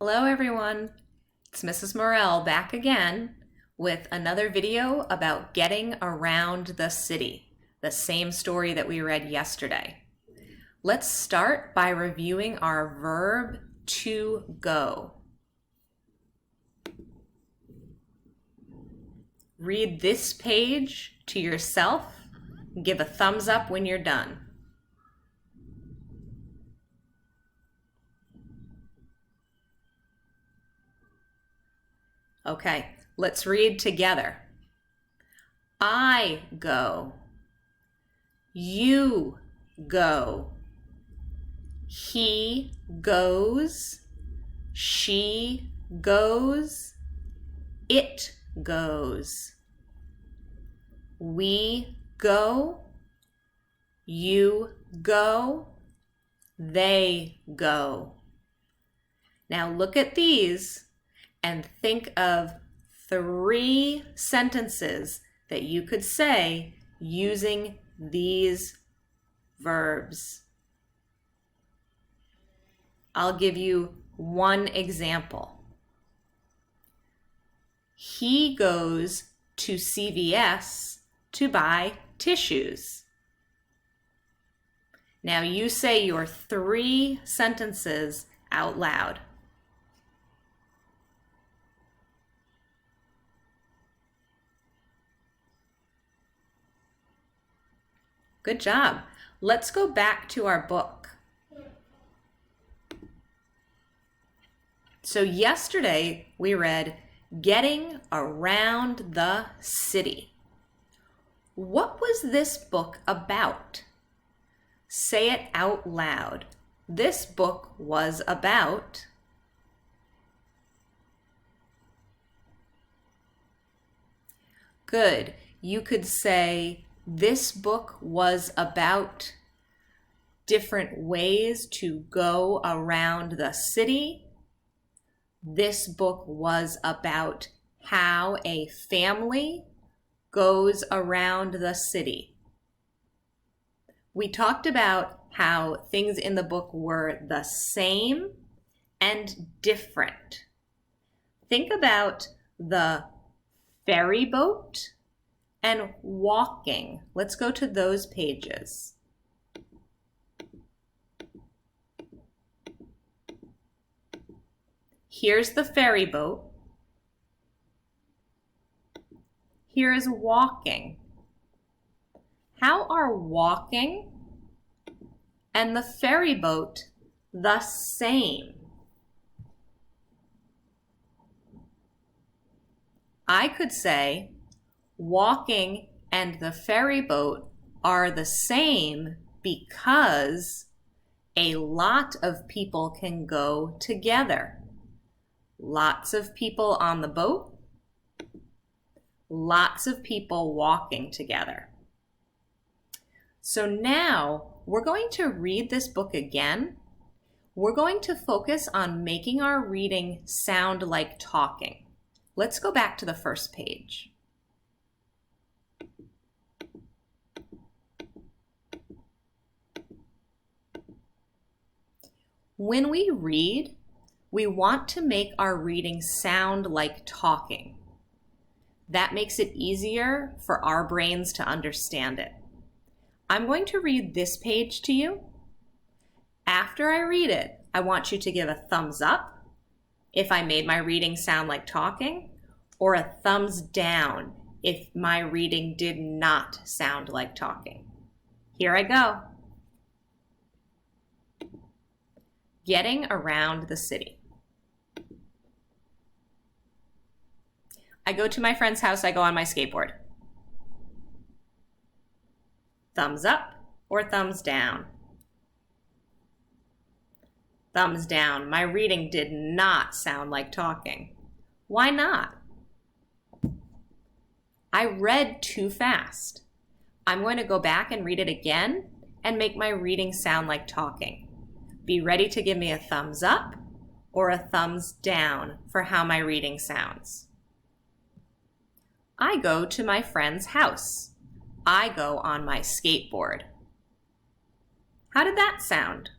Hello everyone, it's Mrs. Morell back again with another video about getting around the city, the same story that we read yesterday. Let's start by reviewing our verb to go. Read this page to yourself, give a thumbs up when you're done. Okay, let's read together. I go. You go. He goes. She goes. It goes. We go. You go. They go. Now look at these and think of 3 sentences that you could say using these verbs. I'll give you one example. He goes to CVS to buy tissues. Now you say your 3 sentences out loud. Good job. Let's go back to our book. So yesterday we read Getting Around the City. What was this book about? Say it out loud. This book was about... Good. You could say, this book was about different ways to go around the city. This book was about how a family goes around the city. We talked about how things in the book were the same and different. Think about the ferry boat and walking. Let's go to those pages. Here's the ferry boat. Here is walking. How are walking and the ferry boat the same? I could say, walking and the ferry boat are the same because a lot of people can go together. Lots of people on the boat, lots of people walking together. So now we're going to read this book again. We're going to focus on making our reading sound like talking. Let's go back to the first page. When we read, we want to make our reading sound like talking. That makes it easier for our brains to understand it. I'm going to read this page to you. After I read it, I want you to give a thumbs up if I made my reading sound like talking, or a thumbs down if my reading did not sound like talking. Here I go. Getting around the city. I go to my friend's house, I go on my skateboard. Thumbs up or thumbs down? Thumbs down. My reading did not sound like talking. Why not? I read too fast. I'm going to go back and read it again and make my reading sound like talking. Be ready to give me a thumbs up or a thumbs down for how my reading sounds. I go to my friend's house. I go on my skateboard. How did that sound?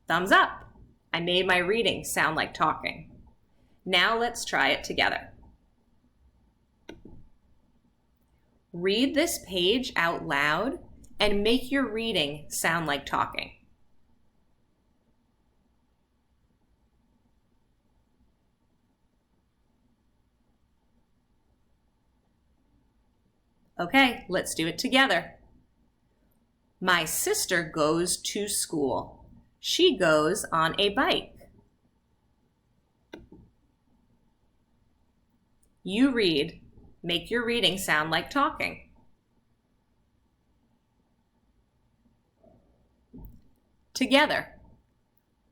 Thumbs up. I made my reading sound like talking. Now let's try it together. Read this page out loud and make your reading sound like talking. Okay, let's do it together. My sister goes to school. She goes on a bike. You read. Make your reading sound like talking. Together.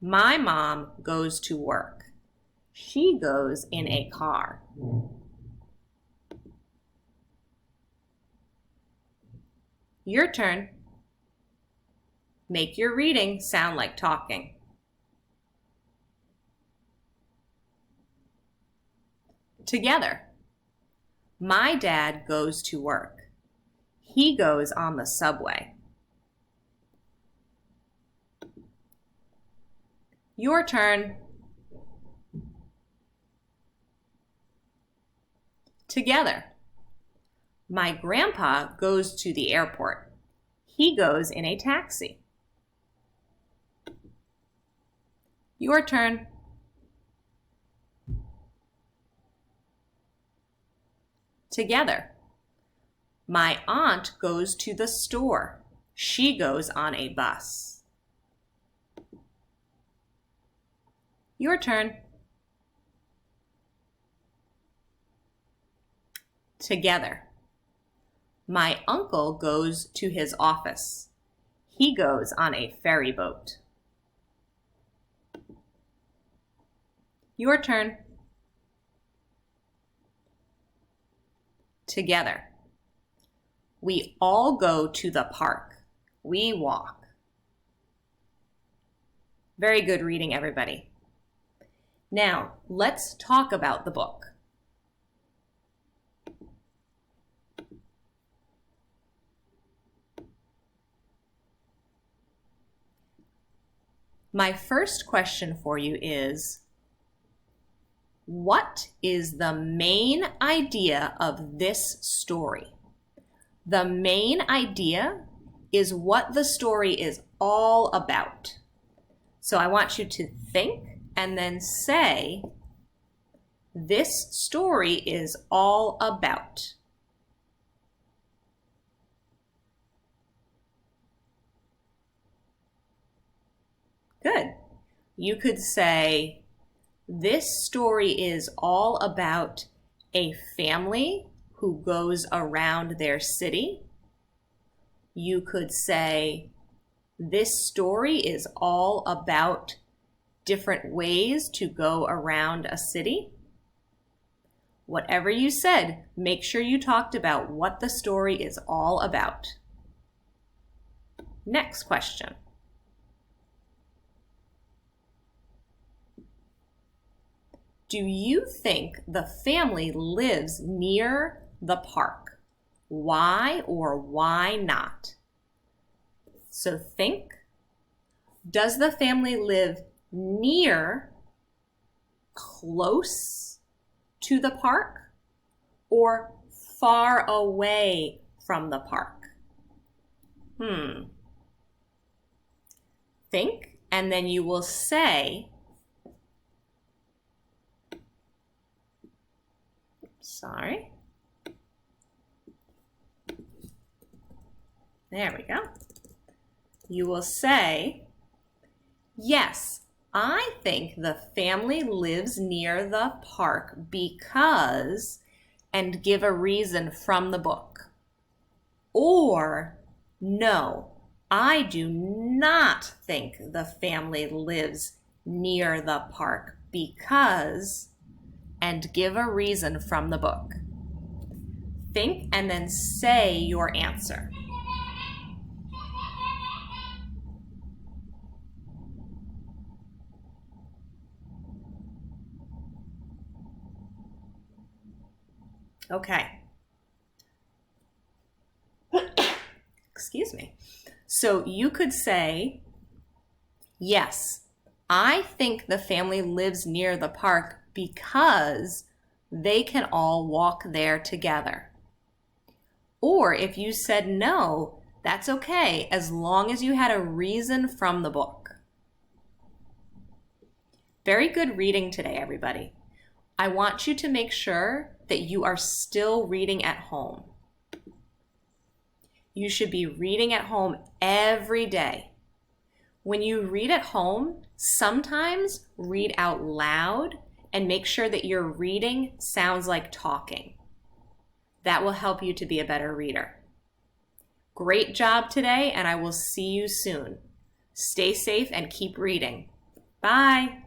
My mom goes to work. She goes in a car. Your turn. Make your reading sound like talking. Together. My dad goes to work. He goes on the subway. Your turn. Together. My grandpa goes to the airport. He goes in a taxi. Your turn. Together. My aunt goes to the store. She goes on a bus. Your turn. Together. My uncle goes to his office. He goes on a ferry boat. Your turn. Together. We all go to the park. We walk. Very good reading, everybody. Now, let's talk about the book. My first question for you is, what is the main idea of this story? The main idea is what the story is all about. So I want you to think and then say, this story is all about. Good. You could say, this story is all about a family who goes around their city. You could say, this story is all about different ways to go around a city. Whatever you said, make sure you talked about what the story is all about. Next question. Do you think the family lives near the park? Why or why not? So think, does the family live near, close to the park, or far away from the park? Think, and then you will say, sorry. There we go. You will say, yes, I think the family lives near the park because, and give a reason from the book. Or, no, I do not think the family lives near the park because, and give a reason from the book. Think and then say your answer. Okay. Excuse me. So you could say, yes, I think the family lives near the park because they can all walk there together. Or if you said no, that's okay, as long as you had a reason from the book. Very good reading today, everybody. I want you to make sure that you are still reading at home. You should be reading at home every day. When you read at home, sometimes read out loud and make sure that your reading sounds like talking. That will help you to be a better reader. Great job today, and I will see you soon. Stay safe and keep reading. Bye.